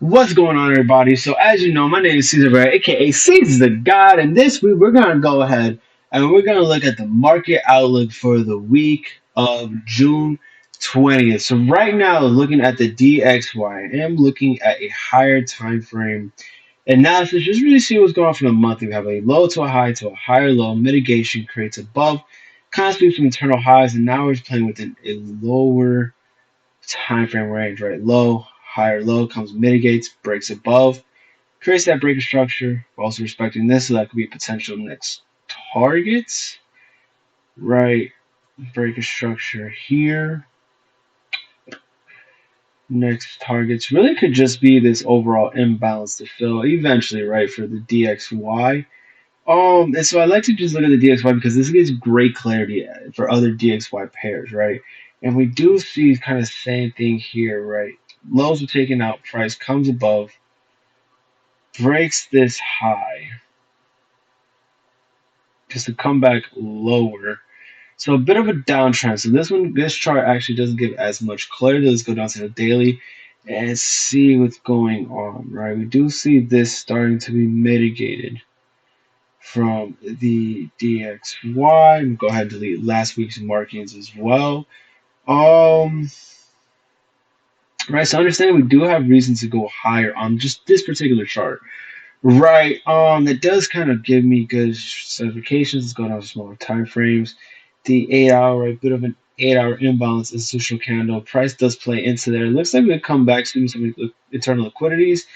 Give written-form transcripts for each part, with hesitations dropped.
What's going on, everybody? So, as you know, my name is Cesdagodd, aka Cesdagodd, and this week we're gonna go ahead and we're gonna look at the market outlook for the week of June 20th. So, right now, looking at the DXY, I am looking at a higher time frame analysis. Just really see what's going on for the month. We have a low to a higher low. Mitigation creates above, kind of speaks from internal highs, and now we're playing within a lower time frame range, right? Low, higher low comes mitigates, breaks above, creates that breaker structure. We're also respecting this, so that could be potential next targets, right? Breaker structure here. Next targets really could just be this overall imbalance to fill eventually, right? For the DXY. And so I like to just look at the DXY because this gives great clarity for other DXY pairs, right? And we do see kind of same thing here, right? Lows are taken out, price comes above, breaks this high, just to come back lower. So a bit of a downtrend. So this chart actually doesn't give as much clarity. Let's go down to the daily and see what's going on, right? We do see this starting to be mitigated from the DXY. I'm gonna go ahead and delete last week's markings as well. Um, right. So understand we do have reasons to go higher on just this particular chart. Right. That does kind of give me good certifications. Let's go down to smaller time frames. The 8 hour, right, bit of an 8 hour imbalance institutional candle. Price does play into there. It looks like we come back to some internal liquidities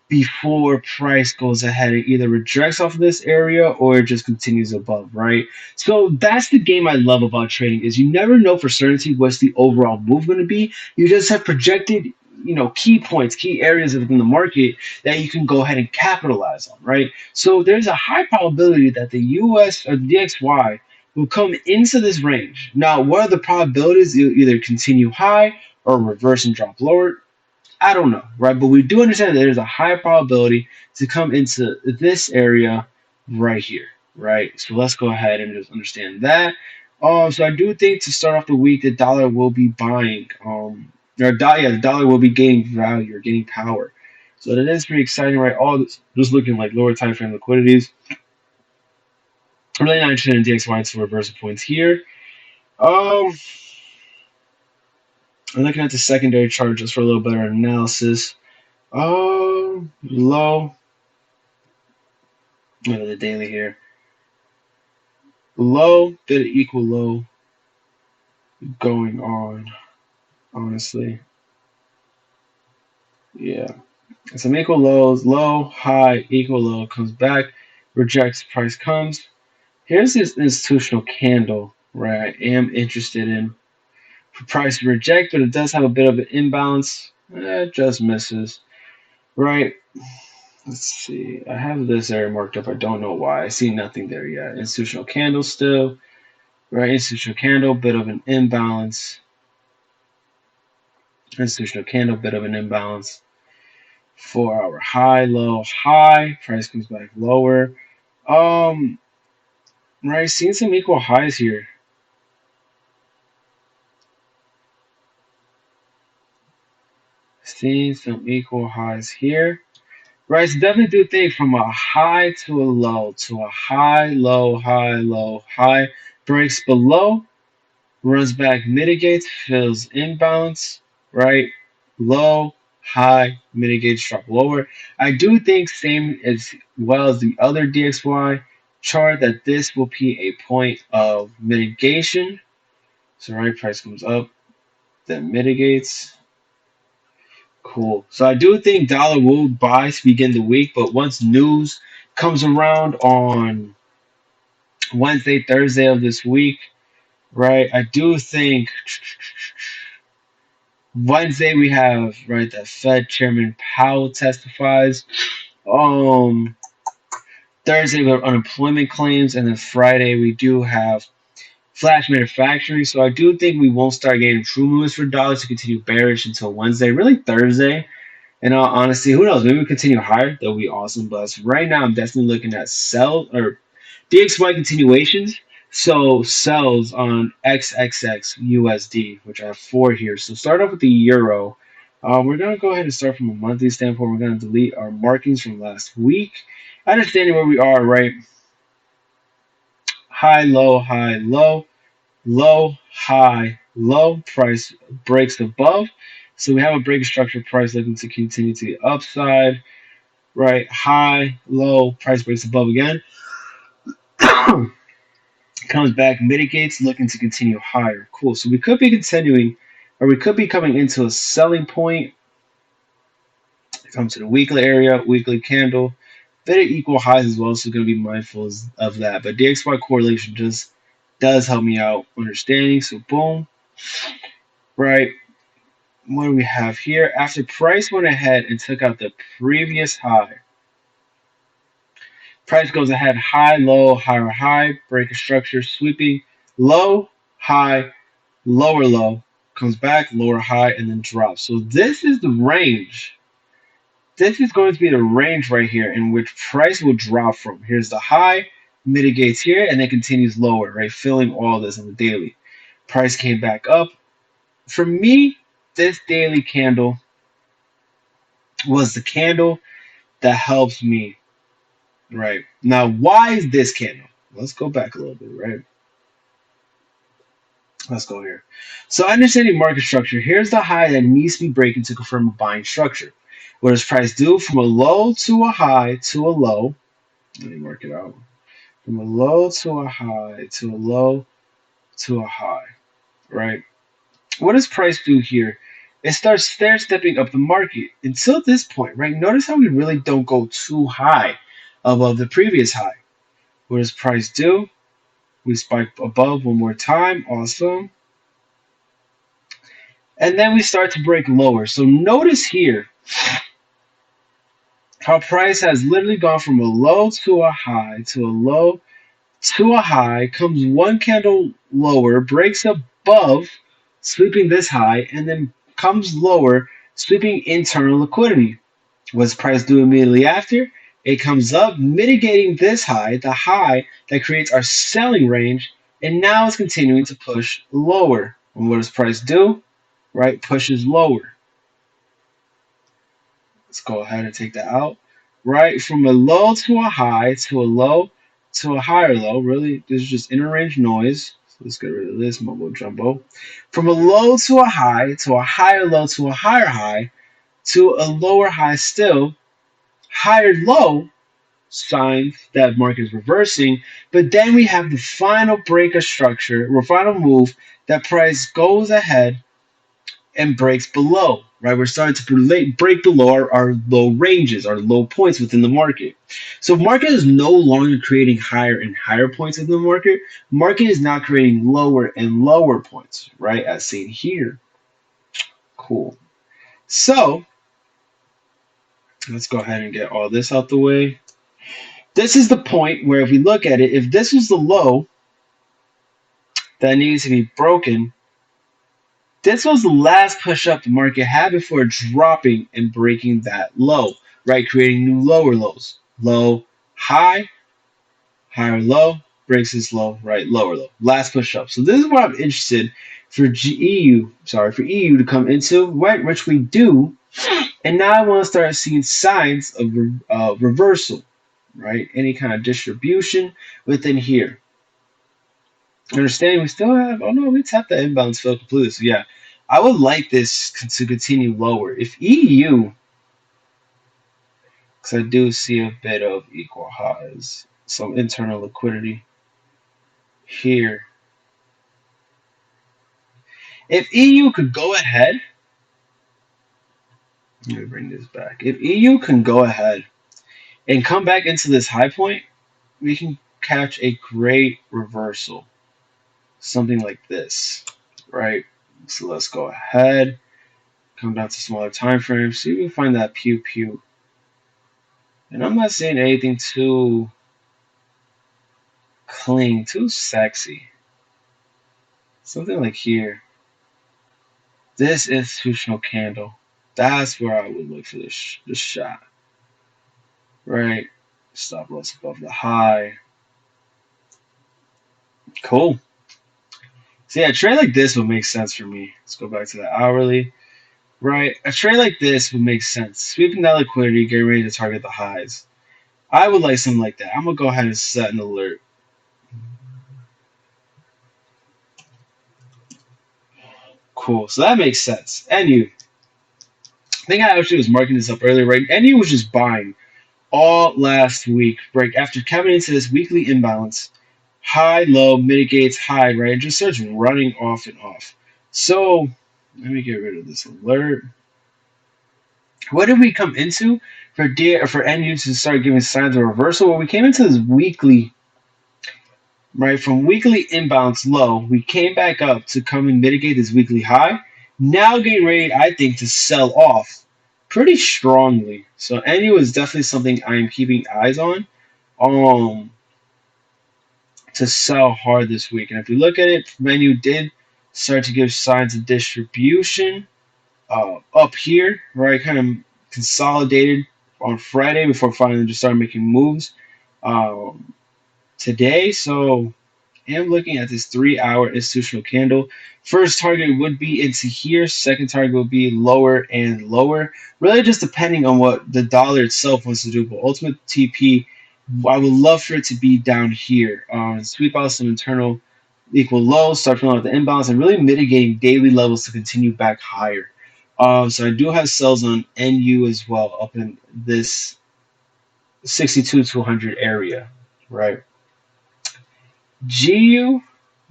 before price goes ahead and either rejects off of this area or it just continues above, right? So that's the game I love about trading is you never know for certainty what's the overall move going to be. You just have projected, key points, key areas within the market that you can go ahead and capitalize on, right? So there's a high probability that the US or the DXY will come into this range. Now, what are the probabilities? It'll either continue high or reverse and drop lower. I don't know, right? But we do understand that there's a high probability to come into this area right here, right? So let's go ahead and just understand that. So I do think to start off the week, the dollar will be buying, the dollar will be gaining value or gaining power. So that is pretty exciting, right? All this just looking like lower time frame liquidities. I'm really not interested in DXY to reversal points here. Um, I'm looking at the secondary chart just for a little better analysis. Low. The daily here. Low, bit of equal low going on, honestly. Yeah. Some equal lows, low, high, equal low, comes back, rejects, price comes. Here's this institutional candle, right? I am interested in. For price to reject, but it does have a bit of an imbalance. It just misses, right? Let's see. I have this area marked up. I don't know why. I see nothing there yet. Institutional candle still. Right, institutional candle, bit of an imbalance. Institutional candle, bit of an imbalance. 4 hour high, low, high. Price comes back lower. Um, right, seeing some equal highs here. Seeing some equal highs here. Right, so definitely do think from a high to a high, low, high, low, high. Breaks below, runs back, mitigates, fills imbalance, right? Low, high, mitigates, drop lower. I do think same as well as the other DXY chart that this will be a point of mitigation. So right, price comes up, then mitigates. Cool. So I do think dollar will buy to begin the week, but once news comes around on Wednesday, Thursday of this week, right, I do think Wednesday we have right that Fed Chairman Powell testifies. Um, Thursday we have unemployment claims, and then Friday we do have flash manufacturing. So I do think we won't start getting true moves for dollars to continue bearish until Wednesday, really Thursday. In all honesty, who knows? Maybe we continue higher. That would be awesome. But right now, I'm definitely looking at sell or DXY continuations. So sells on XXX USD, which I have four here. So start off with the euro. We're going to go ahead and start from a monthly standpoint. We're going to delete our markings from last week. Understanding where we are, right? High, low, high, low, low, high, low. Price breaks above. So we have a break structure. Price looking to continue to the upside, right? High, low, price breaks above again. Comes back, mitigates, looking to continue higher. Cool. So we could be continuing, or we could be coming into a selling point. Come to the weekly area, weekly candle, bit of equal highs as well. So going to be mindful of that. But DXY correlation just does help me out understanding. So boom, right. What do we have here? After price went ahead and took out the previous high, price goes ahead, high, low, higher, high, break a structure, sweeping, low, high, lower low, comes back, lower high, and then drops. So this is the range. This is going to be the range right here in which price will drop from. Here's the high, mitigates here, and then continues lower, right? Filling all this in the daily. Price came back up. For me, this daily candle was the candle that helps me, right? Now, why is this candle? Let's go back a little bit, right? Let's go here. So understanding market structure, here's the high that needs to be breaking to confirm a buying structure. What does price do? From a low to a high to a low. Let me work it out. From a low to a high to a low to a high, right? What does price do here? It starts stair stepping up the market until this point, right? Notice how we really don't go too high above the previous high. What does price do? We spike above one more time. Awesome. And then we start to break lower. So notice here how price has literally gone from a low to a high to a low to a high, comes one candle lower, breaks above, sweeping this high, and then comes lower, sweeping internal liquidity. What's price do immediately after? It comes up, mitigating this high, the high that creates our selling range, and now it's continuing to push lower. And what does price do? Right, pushes lower. Let's go ahead and take that out. Right, from a low to a high to a low to a higher low. Really, this is just inner range noise. So let's get rid of this mumbo jumbo. From a low to a high to a higher low to a higher high to a lower high still, higher low, signs that market is reversing. But then we have the final break of structure, or final move that price goes ahead and breaks below, right? We're starting to break below our low ranges, our low points within the market. So market is no longer creating higher and higher points in the market. Market is now creating lower and lower points, right? As seen here. Cool. So let's go ahead and get all this out the way. This is the point where if we look at it, if this was the low that needs to be broken, this was the last push up the market had before dropping and breaking that low, right? Creating new lower lows. Low, high, higher low, breaks this low, right? Lower low. Last push up. So this is what I'm interested for for EU to come into, right? Which we do. And now I want to start seeing signs of reversal, right? Any kind of distribution within here. Understanding we still have, oh no, we tapped the inbounds fill completely. So yeah, I would like this to continue lower. If EU, because I do see a bit of equal highs, some internal liquidity here. If EU could go ahead, let me bring this back. If EU can go ahead and come back into this high point, we can catch a great reversal. Something like this, right? So let's go ahead, come down to smaller time frames, see if we can find that pew pew. And I'm not saying anything too clean, too sexy. Something like here. This institutional candle. That's where I would look for this shot. Right? Stop loss above the high. Cool. So yeah, a trade like this would make sense for me. Let's go back to the hourly. right? A trade like this would make sense. Sweeping that liquidity, getting ready to target the highs. I would like something like that. I'm gonna go ahead and set an alert. Cool. So that makes sense. And you, I think I actually was marking this up earlier, right? And you was just buying all last week, right? After coming into this weekly imbalance, high, low, mitigates, high, right? It just starts running off and off. So let me get rid of this alert. What did we come into for NU to start giving signs of reversal? Well, we came into this weekly, right? From weekly imbalance low, we came back up to come and mitigate this weekly high. Now getting ready, I think, to sell off pretty strongly. So NU is definitely something I am keeping eyes on. Um, to sell hard this week. And if we look at it, NU did start to give signs of distribution up here, right? Kind of consolidated on Friday before finally just started making moves um, today. So am looking at this 3 hour institutional candle. First target would be into here. Second target would be lower and lower. Really just depending on what the dollar itself wants to do. But ultimate TP, I would love for it to be down here. Sweep out some internal equal lows, start filling out the imbalance, and really mitigating daily levels to continue back higher. So I do have sells on NU as well up in this 62 to 100 area, right? GU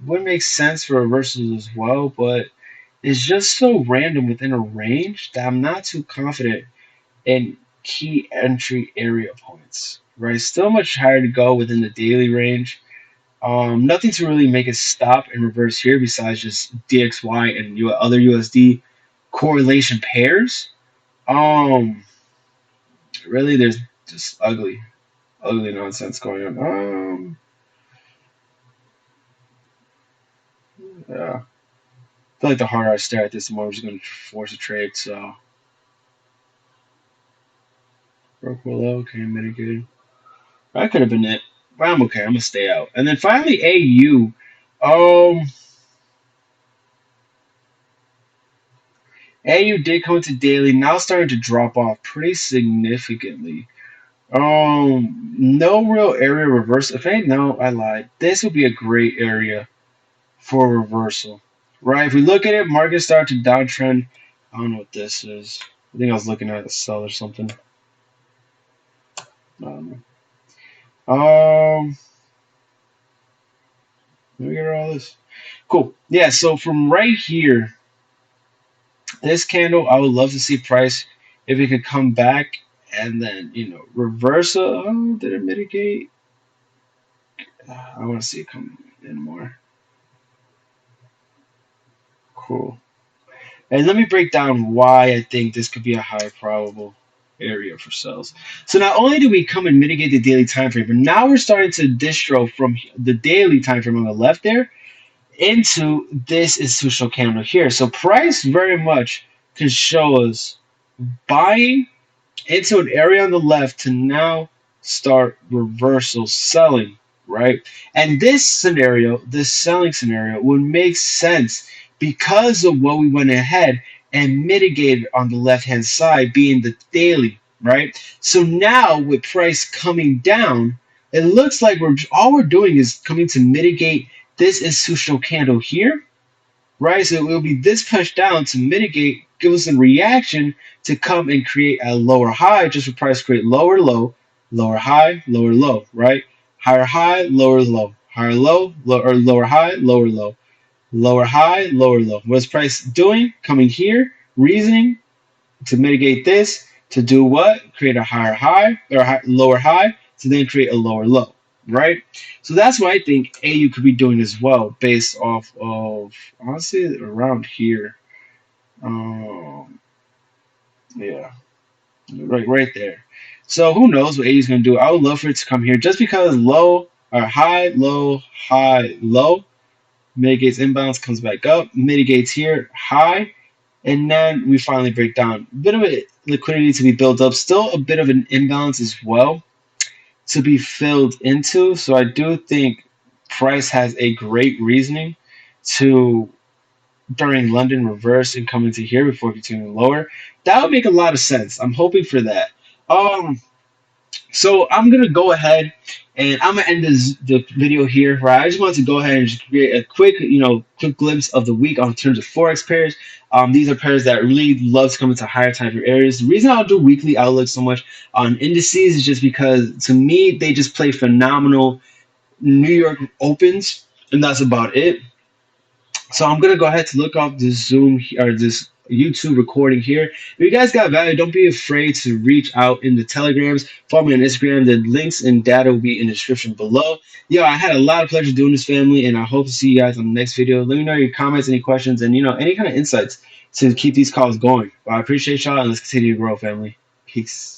would make sense for reversals as well, but it's just so random within a range that I'm not too confident in key entry area points. Right, still much higher to go within the daily range. Nothing to really make it stop and reverse here besides just DXY and other USD correlation pairs. Um, really, there's just ugly nonsense going on. Yeah. I feel like the harder I stare at this, the more I'm just going to force a trade. So, broke below, okay, mitigated. That could have been it. But I'm okay. I'm going to stay out. And then finally, AU. Um, AU did come into daily, now starting to drop off pretty significantly. No real area reversal. If ain't, no, I lied. This would be a great area for reversal, right? If we look at it, market start to downtrend. I don't know what this is. I think I was looking at a sell or something. I don't know. Let me get all this. Cool. Yeah. So from right here, this candle, I would love to see price if it could come back and then reversal. Oh, did it mitigate? I want to see it come in more. Cool. And let me break down why I think this could be a high probable area for sales. So not only do we come and mitigate the daily time frame, but now we're starting to distro from the daily time frame on the left there into this institutional candle here. So price very much can show us buying into an area on the left to now start reversal selling, right? And this scenario, this selling scenario, would make sense because of what we went ahead and mitigated on the left hand side being the daily, right? So now with price coming down, it looks like we're doing is coming to mitigate this institutional candle here, right? So it will be this push down to mitigate, give us a reaction to come and create a lower high, just for price create lower low, lower high, lower low, right? Higher high, lower low, higher low, or lower high, lower low, lower high, lower low. What's price doing? Coming here, reasoning to mitigate this, to do what? Create a higher high or lower high to then create a lower low, right? So that's what I think AU could be doing as well, based off of honestly around here. Um, yeah, right there. So who knows what AU is going to do? I would love for it to come here just because low or high, low, mitigates imbalance, comes back up, mitigates here, high, and then we finally break down. A bit of a liquidity to be built up, still a bit of an imbalance as well to be filled into. So I do think price has a great reasoning to during London reverse and coming to here before continuing lower. That would make a lot of sense. I'm hoping for that. Um, so I'm gonna go ahead and I'm gonna end the video here. Right, I just wanted to go ahead and just create a quick, quick glimpse of the week on terms of forex pairs. These are pairs that really love to come into higher time frame areas. The reason I'll do weekly outlook so much on indices is just because to me they just play phenomenal New York opens, and that's about it. So I'm gonna go ahead to look up this or this YouTube recording here. If you guys got value, don't be afraid to reach out in the Telegrams. Follow me on Instagram. The links and data will be in the description below. Yo, I had a lot of pleasure doing this, family, and I hope to see you guys on the next video. Let me know your comments, any questions, and any kind of insights to keep these calls going. Well, I appreciate y'all, and let's continue to grow, family. Peace.